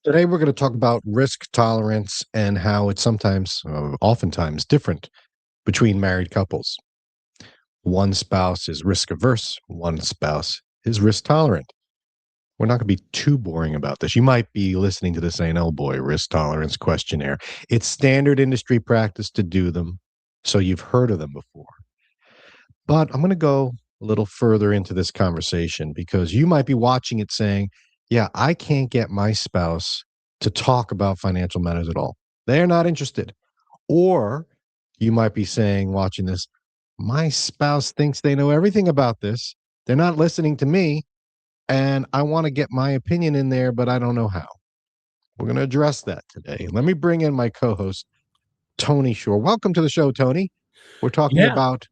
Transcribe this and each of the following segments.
Today, we're going to talk about risk tolerance and how it's oftentimes different between married couples. One spouse is risk averse, one spouse is risk tolerant. We're not going to be too boring about this. You might be listening to this saying, oh boy, risk tolerance questionnaire. It's standard industry practice to do them, so you've heard of them before. But I'm going to go a little further into this conversation because you might be watching it saying, yeah, I can't get my spouse to talk about financial matters at all. They're not interested. Or you might be saying, watching this, my spouse thinks they know everything about this. They're not listening to me. And I want to get my opinion in there, but I don't know how. We're going to address that today. Let me bring in my co-host, Tony Shore. Welcome to the show, Tony. We're talking about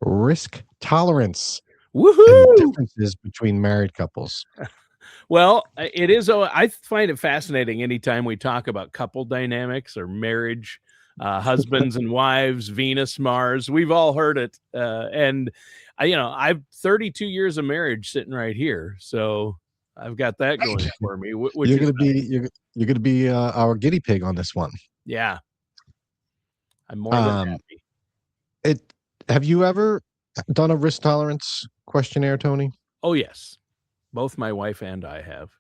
risk tolerance. Woohoo! And the differences between married couples. Well, it is. I find it fascinating anytime we talk about couple dynamics or marriage, husbands and wives, Venus, Mars. We've all heard it. And I've 32 years of marriage sitting right here. So I've got that going for me. You're going to be our guinea pig on this one. Yeah. I'm more than happy. Have you ever done a risk tolerance questionnaire, Tony? Oh, yes. Both my wife and I have.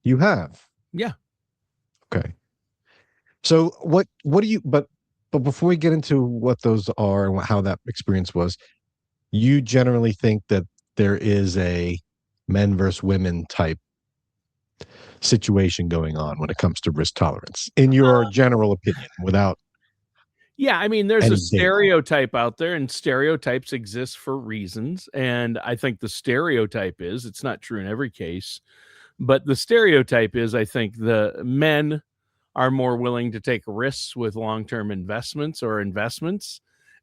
You have? Yeah. Okay. So what do you, but before we get into what those are and how that experience was, you generally think that there is a men versus women type situation going on when it comes to risk tolerance, in your general opinion, without. Yeah, I mean, there's a stereotype out there, and stereotypes exist for reasons. And I think the stereotype is, it's not true in every case, but the stereotype is, I think the men are more willing to take risks with long-term investments,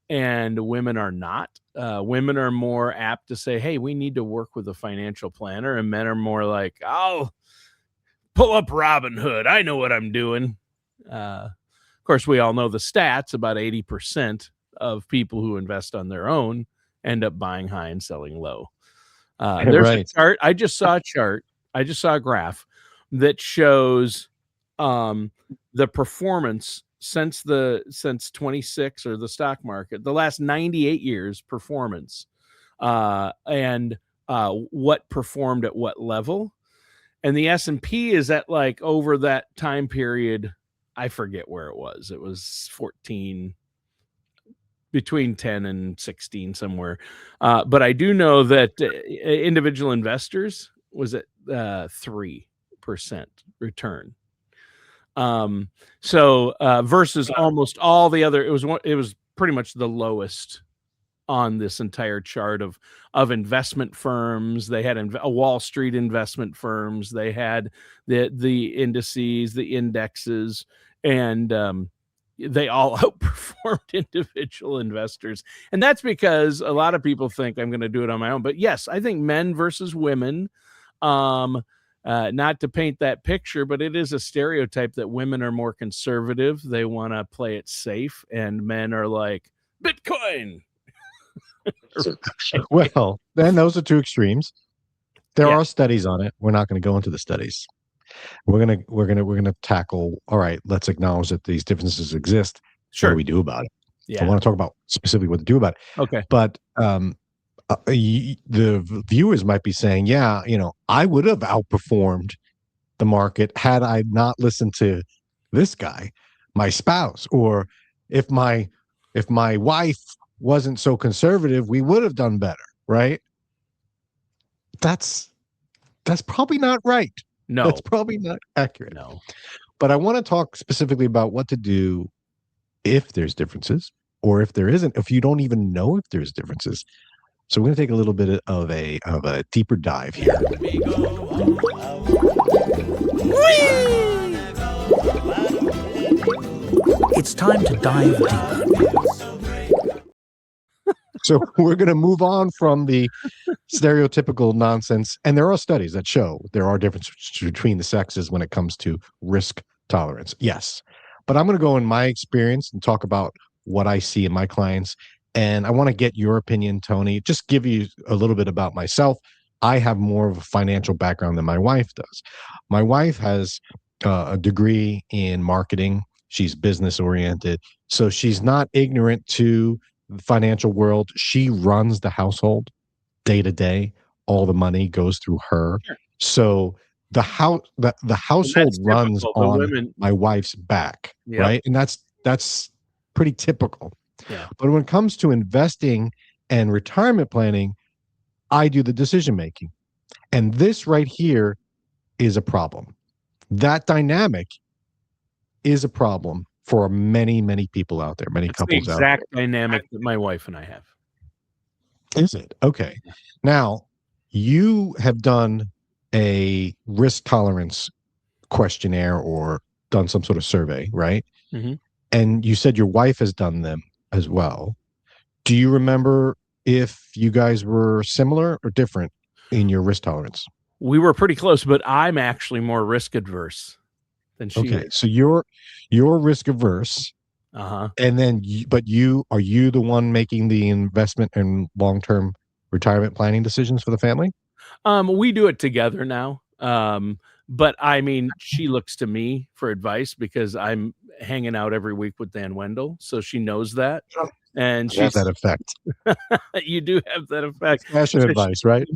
and women are not. Women are more apt to say, hey, we need to work with a financial planner, and men are more like, I'll pull up Robinhood. I know what I'm doing. Of course, we all know the stats. About 80% of people who invest on their own end up buying high and selling low. There's a chart. I just saw a graph that shows the performance since 26 or the stock market, the last 98 years performance, and what performed at what level. And the S&P is at, like, over that time period, I forget where it was. It was 14, between 10 and 16 somewhere. But I do know that individual investors was at 3% return. So versus almost all the other, it was pretty much the lowest on this entire chart of investment firms. They had Wall Street investment firms. They had the indices, the indexes, and they all outperformed individual investors. And that's because a lot of people think I'm going to do it on my own. But yes, I think men versus women, not to paint that picture, but it is a stereotype that women are more conservative. They want to play it safe, and men are like, Bitcoin. Well, then those are two extremes. There are studies on it. We're not going to go into the studies. We're gonna tackle. All right, let's acknowledge that these differences exist. Sure. What do we do about it? Yeah. I want to talk about specifically what to do about it. Okay. But the viewers might be saying, yeah, I would have outperformed the market had I not listened to this guy, my spouse, or if my wife wasn't so conservative, we would have done better, right? That's probably not right. No, that's probably not accurate. No, but I want to talk specifically about what to do if there's differences, or if there isn't, if you don't even know if there's differences. So we're going to take a little bit of a deeper dive here. It's time to dive deeper. So we're going to move on from the stereotypical nonsense. And there are studies that show there are differences between the sexes when it comes to risk tolerance. Yes. But I'm going to go in my experience and talk about what I see in my clients. And I want to get your opinion, Tony. Just give you a little bit about myself. I have more of a financial background than my wife does. My wife has a degree in marketing. She's business oriented. So she's not ignorant to the financial world. She runs the household day to day. All the money goes through her. Sure. So the household runs typical. on my wife's back, right? And that's pretty typical. Yeah. But when it comes to investing and retirement planning, I do the decision making. And this right here is a problem. That dynamic is a problem for many, many people out there, many couples out there. Exact dynamic that my wife and I have. Is it? Okay. Now, you have done a risk tolerance questionnaire or done some sort of survey, right? Mm-hmm. And you said your wife has done them as well. Do you remember if you guys were similar or different in your risk tolerance? We were pretty close, but I'm actually more risk adverse than she Okay, is. so you're risk averse. Uh-huh. And then, are you the one making the investment and long-term retirement planning decisions for the family? We do it together now. But I mean, she looks to me for advice because I'm hanging out every week with Dan Wendell, so she knows that. And she has that effect. You do have that effect. Fashion advice, right?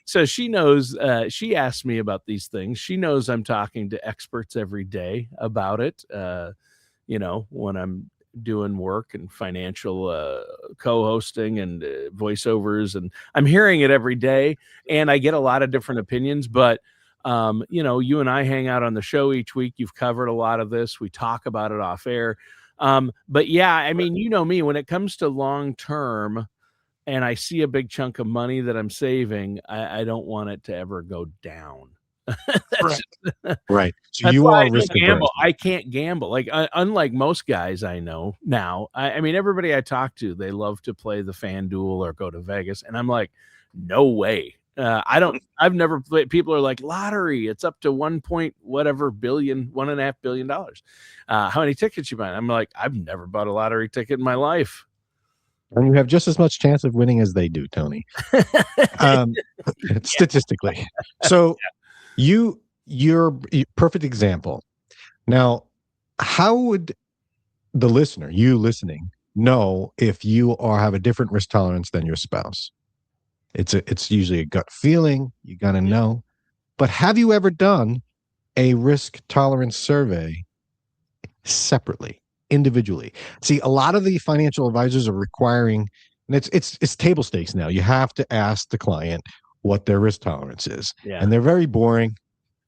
So she knows. She asks me about these things. She knows I'm talking to experts every day about it. When I'm doing work and financial co-hosting and voiceovers, and I'm hearing it every day, and I get a lot of different opinions. But you and I hang out on the show each week. You've covered a lot of this. We talk about it off air. But yeah, I mean, you know me, when it comes to long term and I see a big chunk of money that I'm saving, I don't want it to ever go down. Right. So you are risk averse. I can't gamble. Like unlike most guys I know now. I mean, everybody I talk to, they love to play the FanDuel or go to Vegas, and I'm like, no way. I've never played. People are like, lottery, it's up to $1.5 billion. How many tickets you buy? I'm like, I've never bought a lottery ticket in my life. And you have just as much chance of winning as they do, Tony. Statistically. So you're a perfect example. Now, how would the listener, you listening, know if you have a different risk tolerance than your spouse? It's usually a gut feeling. You got to know. But have you ever done a risk tolerance survey separately, individually? See, a lot of the financial advisors are requiring, and it's table stakes now. You have to ask the client what their risk tolerance is, and they're very boring.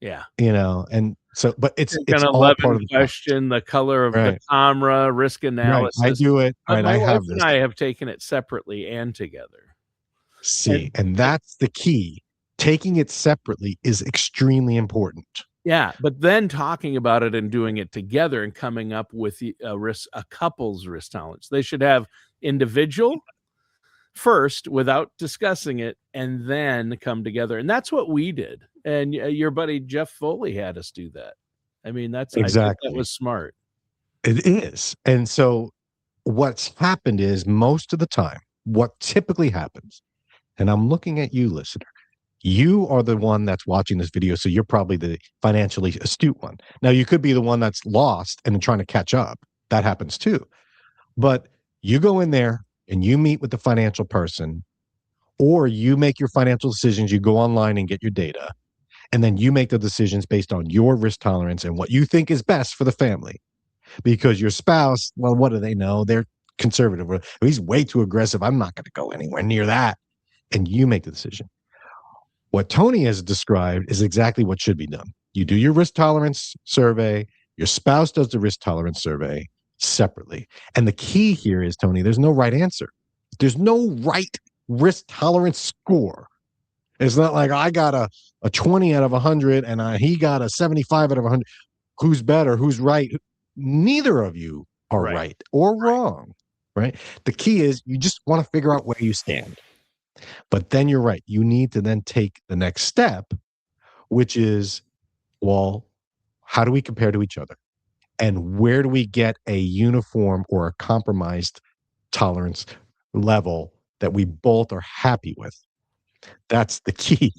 Yeah, and so, but it's all part of the question. The color of the camera, risk analysis. Right. I do it. Right, my wife and I have taken it separately and together. See, and that's the key. Taking it separately is extremely important. Yeah, but then talking about it and doing it together and coming up with a couple's risk tolerance. They should have individual first without discussing it, and then come together. And that's what we did. And your buddy Jeff Foley had us do that. I mean, that's exactly. I think that was smart. It is. And so what's happened is, most of the time, what typically happens, and I'm looking at you, listener, you are the one that's watching this video, so you're probably the financially astute one. Now, you could be the one that's lost and trying to catch up. That happens too. But you go in there and you meet with the financial person, or you make your financial decisions. You go online and get your data, and then you make the decisions based on your risk tolerance and what you think is best for the family. Because your spouse, well, what do they know? They're conservative. He's way too aggressive. I'm not going to go anywhere near that. And you make the decision. What Tony has described is exactly what should be done. You do your risk tolerance survey. Your spouse does the risk tolerance survey separately. And the key here is, Tony, there's no right answer. There's no right risk tolerance score. It's not like I got a 20 out of 100 and he got a 75 out of 100. Who's better? Who's right? Neither of you are right or wrong, right? The key is you just want to figure out where you stand. But then you're right. You need to then take the next step, which is, well, how do we compare to each other? And where do we get a uniform or a compromised tolerance level that we both are happy with? That's the key.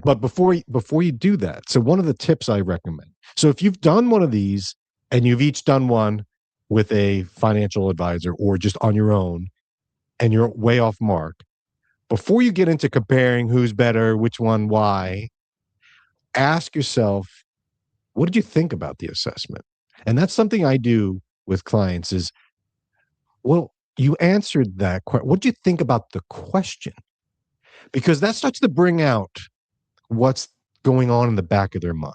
But before you do that, so one of the tips I recommend. So if you've done one of these and you've each done one with a financial advisor or just on your own, and you're way off mark, before you get into comparing who's better, which one, why, ask yourself, what did you think about the assessment? And that's something I do with clients is, well, you answered that. What do you think about the question? Because that starts to bring out what's going on in the back of their mind.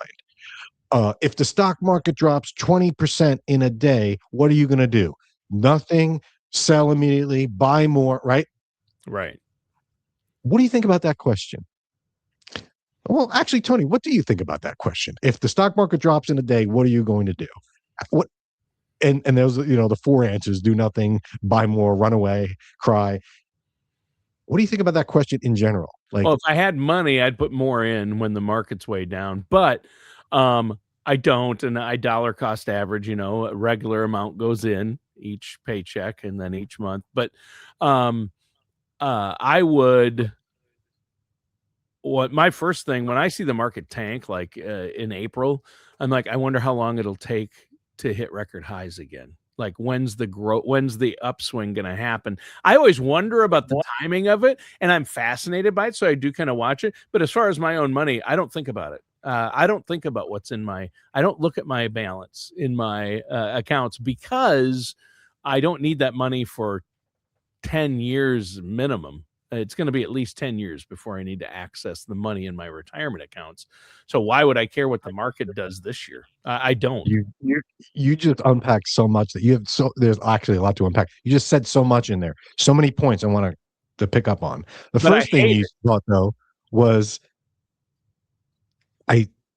If the stock market drops 20% in a day, what are you going to do? Nothing. Sell immediately, buy more, right? Right. What do you think about that question? Well, actually, Tony, what do you think about that question? If the stock market drops in a day, what are you going to do? What? And those, the four answers: do nothing, buy more, run away, cry. What do you think about that question in general? Well, if I had money, I'd put more in when the market's way down, but I don't, and I dollar cost average, a regular amount goes in each paycheck and then each month. But I would, my first thing when I see the market tank, like in April, I'm like, I wonder how long it'll take to hit record highs again. Like when's the upswing going to happen? I always wonder about the timing of it, and I'm fascinated by it, so I do kind of watch it. But as far as my own money, I don't think about it. I don't think about I don't look at my balance in my accounts because I don't need that money for 10 years minimum. It's going to be at least 10 years before I need to access the money in my retirement accounts. So why would I care what the market does this year? I don't. You just unpacked so much that there's actually a lot to unpack. You just said so much in there. So many points I want to pick up on. The first thing you thought though was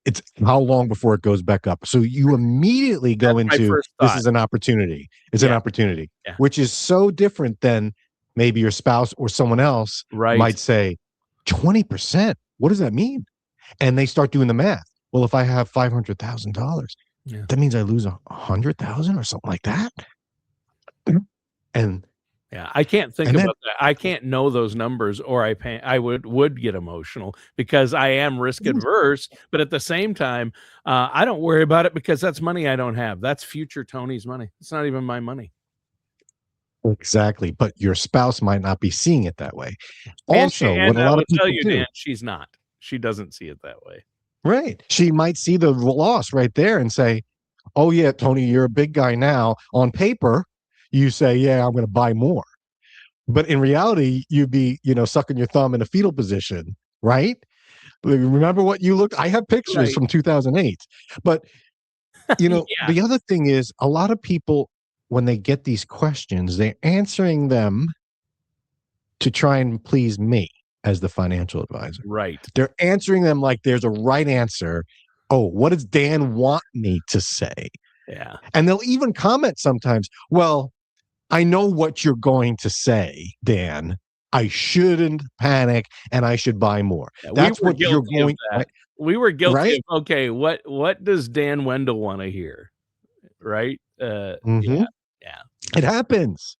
it's how long before it goes back up. So you immediately go into this is an opportunity. It's an opportunity, which is so different than maybe your spouse or someone else might say 20%. What does that mean? And they start doing the math. Well, if I have $500,000, that means I lose 100,000 or something like that. And I can't think about that. I can't know those numbers, or I would get emotional because I am risk adverse. But at the same time, I don't worry about it because that's money I don't have. That's future Tony's money. It's not even my money. Exactly, but your spouse might not be seeing it that way. Also, what a lot of people do, Dan, she's not. She doesn't see it that way. Right. She might see the loss right there and say, "Oh yeah, Tony, you're a big guy now." On paper, you say, "Yeah, I'm going to buy more," but in reality, you'd be, sucking your thumb in a fetal position, right? Remember what you looked? I have pictures from 2008, but the other thing is, a lot of people, when they get these questions, they're answering them to try and please me as the financial advisor. Right. They're answering them like there's a right answer. Oh, what does Dan want me to say? Yeah. And they'll even comment sometimes, well, I know what you're going to say, Dan. I shouldn't panic and I should buy more. That's what you're going to. We were guilty of, okay, what does Dan Wendell want to hear? Right? Yeah. It happens.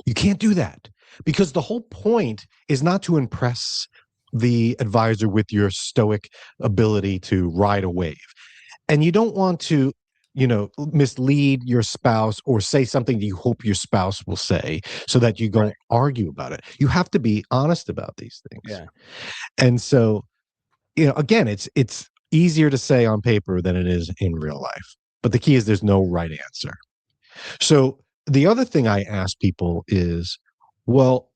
You can't do that because the whole point is not to impress the advisor with your stoic ability to ride a wave. And you don't want to, mislead your spouse or say something that you hope your spouse will say so that you go argue about it. You have to be honest about these things. Yeah. And so, again, it's easier to say on paper than it is in real life. But the key is there's no right answer. So the other thing I ask people is, well,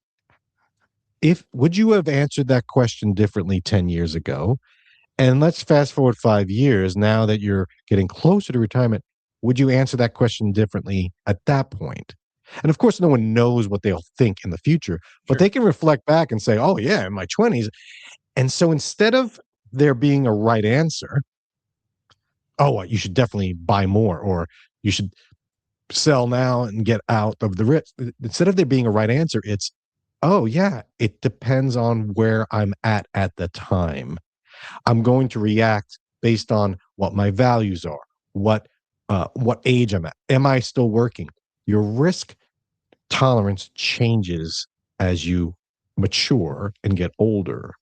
would you have answered that question differently 10 years ago? And let's fast forward 5 years. Now that you're getting closer to retirement, would you answer that question differently at that point? And of course, no one knows what they'll think in the future, but they can reflect back and say, oh yeah, in my 20s. And so instead of there being a right answer, you should definitely buy more, or you should sell now and get out of the risk. Instead of there being a right answer, it's, oh yeah, it depends on where I'm at the time. I'm going to react based on what my values are, what age I'm at. Am I still working? Your risk tolerance changes as you mature and get older.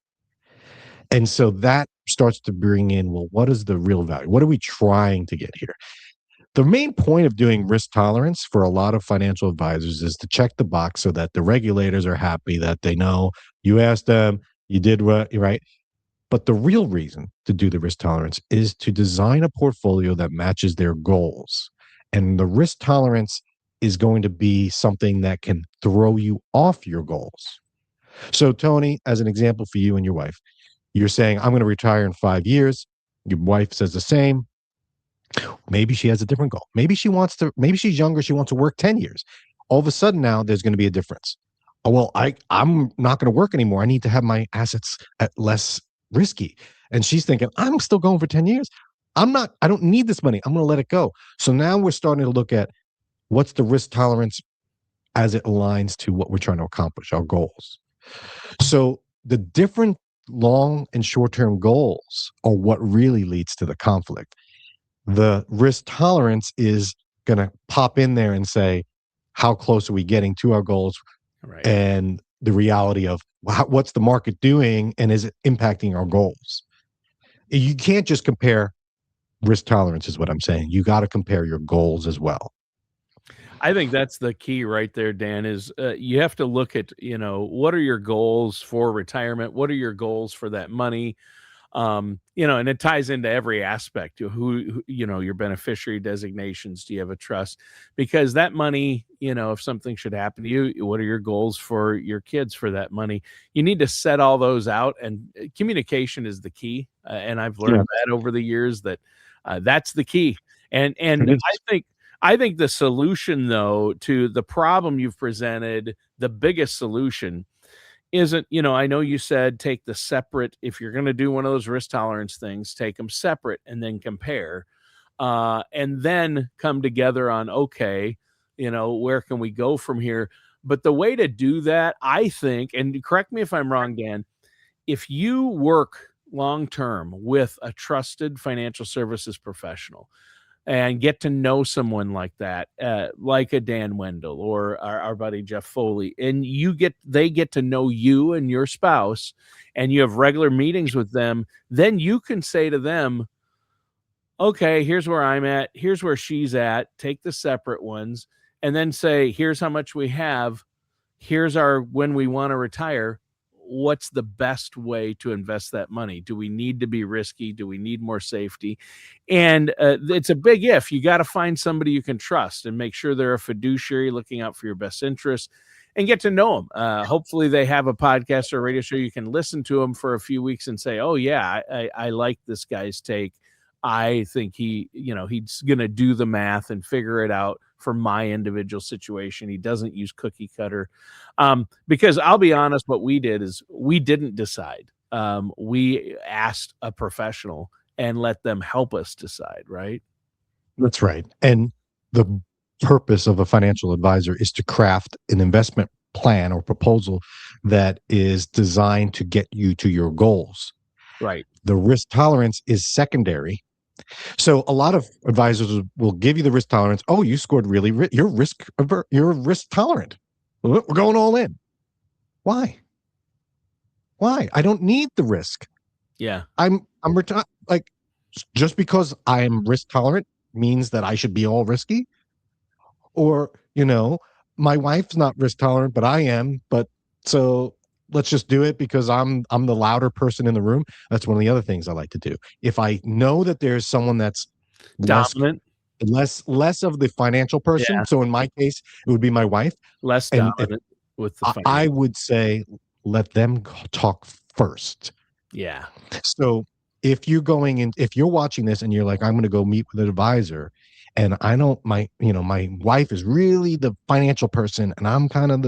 And so that starts to bring in, well, what is the real value? What are we trying to get here? The main point of doing risk tolerance for a lot of financial advisors is to check the box so that the regulators are happy, that they know you asked them, you did what, right? But the real reason to do the risk tolerance is to design a portfolio that matches their goals. And the risk tolerance is going to be something that can throw you off your goals. So, Tony, as an example for you and your wife, you're saying, I'm going to retire in 5 years. Your wife says the same. Maybe she has a different goal. Maybe she's younger. She wants to work 10 years. All of a sudden now there's going to be a difference. Oh, well, I'm not going to work anymore. I need to have my assets at less risky. And she's thinking, I'm still going for 10 years. I don't need this money. I'm going to let it go. So now we're starting to look at what's the risk tolerance as it aligns to what we're trying to accomplish, our goals. So the different long and short-term goals are what really leads to the conflict. The risk tolerance is going to pop in there and say, how close are we getting to our goals? Right. And the reality of what's the market doing and is it impacting our goals? You can't just compare risk tolerance is what I'm saying. You got to compare your goals as well. I think that's the key right there, Dan, is you have to look at, what are your goals for retirement? What are your goals for that money? And it ties into every aspect of who, your beneficiary designations. Do you have a trust? Because that money, if something should happen to you, what are your goals for your kids for that money? You need to set all those out, and communication is the key. And I've learned that over the years that that's the key. And I think the solution, though, to the problem you've presented, the biggest solution isn't, I know you said take the separate, if you're going to do one of those risk tolerance things, take them separate and then compare, and then come together on, okay, where can we go from here? But the way to do that, I think, and correct me if I'm wrong, Dan, if you work long-term with a trusted financial services professional, and get to know someone like that, like a Dan Wendell or our buddy Jeff Foley, and they get to know you and your spouse, and you have regular meetings with them, then you can say to them, okay, here's where I'm at, here's where she's at, take the separate ones, and then say, here's how much we have, here's when we want to retire. What's the best way to invest that money? Do we need to be risky? Do we need more safety? And it's a big if. You got to find somebody you can trust and make sure they're a fiduciary looking out for your best interests, and get to know them. Hopefully they have a podcast or a radio show. You can listen to them for a few weeks and say, oh yeah, I like this guy's take. I think he's going to do the math and figure it out for my individual situation. He doesn't use cookie cutter. Because I'll be honest, what we did is we didn't decide. We asked a professional and let them help us decide, right? That's right. And the purpose of a financial advisor is to craft an investment plan or proposal that is designed to get you to your goals. Right. The risk tolerance is secondary. So a lot of advisors will give you the risk tolerance. Oh, you scored really, you're risk tolerant. We're going all in. Why? I don't need the risk. Yeah. I'm like, just because I am risk tolerant means that I should be all risky? Or, my wife's not risk tolerant, but I am. But so let's just do it because I'm the louder person in the room. That's one of the other things I like to do. If I know that there's someone that's dominant, less of the financial person. Yeah. So in my case, it would be my wife. Less dominant with the financial. I would say let them talk first. Yeah. So if you're watching this and you're like, I'm going to go meet with an advisor, and my wife is really the financial person, and I'm kind of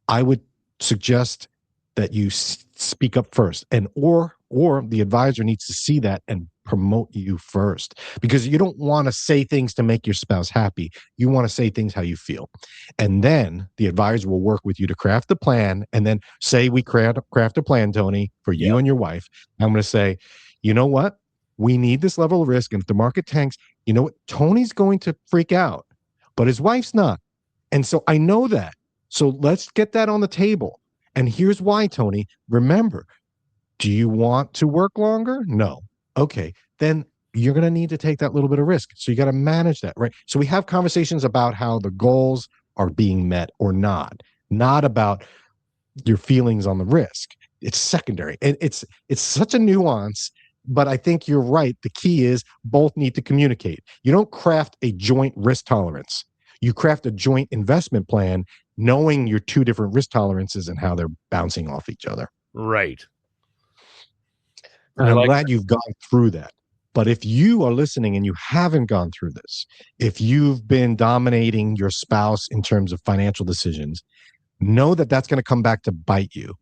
I would suggest that you speak up first, and or the advisor needs to see that and promote you first, because you don't want to say things to make your spouse happy. You want to say things how you feel, and then the advisor will work with you to craft the plan. And then say we craft a plan, Tony, for you and your wife. I'm going to say, you know what? We need this level of risk, and if the market tanks, you know what? Tony's going to freak out, but his wife's not, and so I know that. So let's get that on the table. And here's why, Tony. Remember, Do you want to work longer? No. Okay. Then you're going to need to take that little bit of risk. So you got to manage that, right? So we have conversations about how the goals are being met or not about your feelings on the risk. It's secondary. And it's such a nuance, but I think you're right. The key is both need to communicate. You don't craft a joint risk tolerance. You craft a joint investment plan, knowing your two different risk tolerances and how they're bouncing off each other. Right. And I'm glad you've gone through that. But if you are listening and you haven't gone through this, if you've been dominating your spouse in terms of financial decisions, know that that's going to come back to bite you.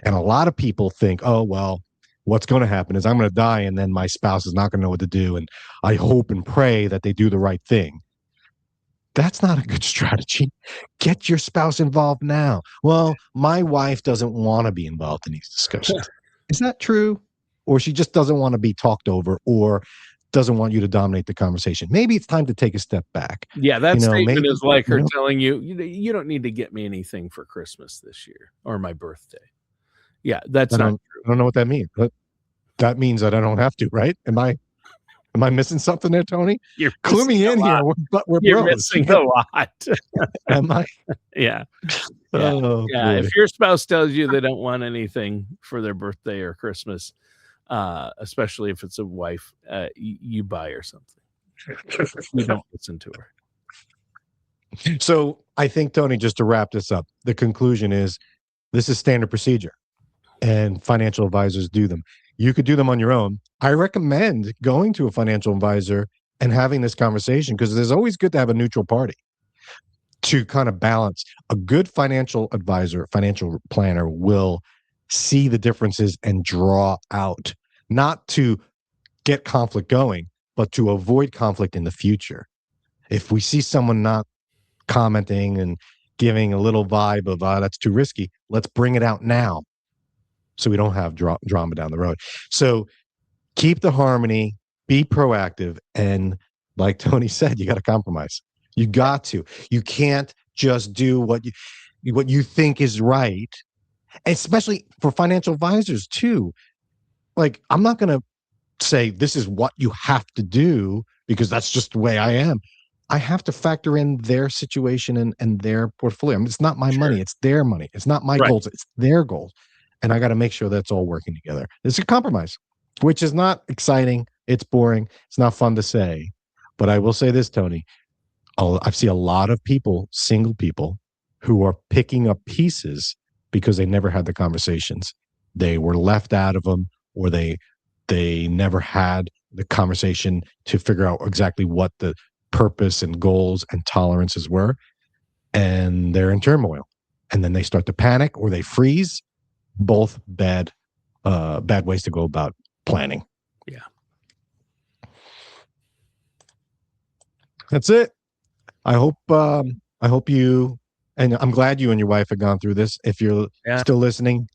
And a lot of people think, oh, well, what's going to happen is I'm going to die and then my spouse is not going to know what to do. And I hope and pray that they do the right thing. That's not a good strategy. Get your spouse involved now. Well, my wife doesn't want to be involved in these discussions. Is that true? Or she just doesn't want to be talked over or doesn't want you to dominate the conversation. Maybe it's time to take a step back. Yeah, that statement is like her telling you, you don't need to get me anything for Christmas this year or my birthday. Yeah, that's not true. I don't know what that means. But that means that I don't have to, right? Am I missing something there, Tony? You're clue me in here. We're You're bros. missing a lot. Am I? Yeah. Oh, yeah. boy. If your spouse tells you they don't want anything for their birthday or Christmas, especially if it's a wife, you buy her something. You don't listen to her. So I think, Tony, just to wrap this up, the conclusion is this is standard procedure and financial advisors do them. You could do them on your own. I recommend going to a financial advisor and having this conversation because it's always good to have a neutral party to kind of balance. A good financial advisor, financial planner will see the differences and draw out, not to get conflict going, but to avoid conflict in the future. If we see someone not commenting and giving a little vibe of, that's too risky, let's bring it out now so we don't have drama down the road. So keep the harmony, be proactive, and like Tony said, you got to compromise. You got to. You can't just do what you think is right, especially for financial advisors too. Like, I'm not going to say this is what you have to do because that's just the way I am. I have to factor in their situation and their portfolio. I mean, it's not my money. It's their money. It's not my goals. It's their goals. And I got to make sure that's all working together. It's a compromise, which is not exciting. It's boring. It's not fun to say. But I will say this, Tony. I've seen a lot of people, single people, who are picking up pieces because they never had the conversations. They were left out of them, or they never had the conversation to figure out exactly what the purpose and goals and tolerances were. And they're in turmoil. And then they start to panic or they freeze. Both bad ways to go about planning. Yeah. That's it. I hope you, and I'm glad you and your wife have gone through this. If you're still listening,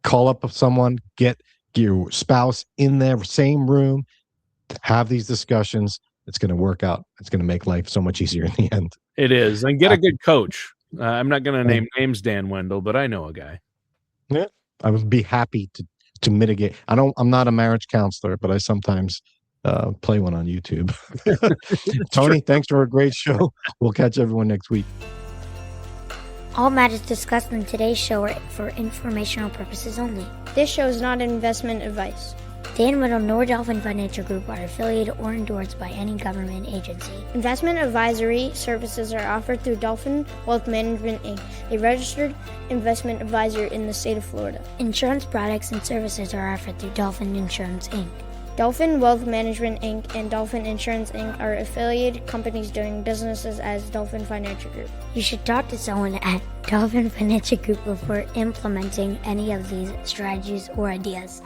call up someone, get your spouse in the same room, have these discussions. It's going to work out. It's going to make life so much easier in the end. It is. And get a good coach. I'm not going to name names, Dan Wendell, but I know a guy. Yeah. I would be happy to mitigate. I'm not a marriage counselor, but I sometimes play one on YouTube. Tony, thanks for a great show. We'll catch everyone next week. All matters discussed in today's show are for informational purposes only. This show is not investment advice. Dan Wendell nor Dolphin Financial Group are affiliated or endorsed by any government agency. Investment advisory services are offered through Dolphin Wealth Management, Inc., a registered investment advisor in the state of Florida. Insurance products and services are offered through Dolphin Insurance, Inc. Dolphin Wealth Management, Inc. and Dolphin Insurance, Inc. are affiliated companies doing businesses as Dolphin Financial Group. You should talk to someone at Dolphin Financial Group before implementing any of these strategies or ideas.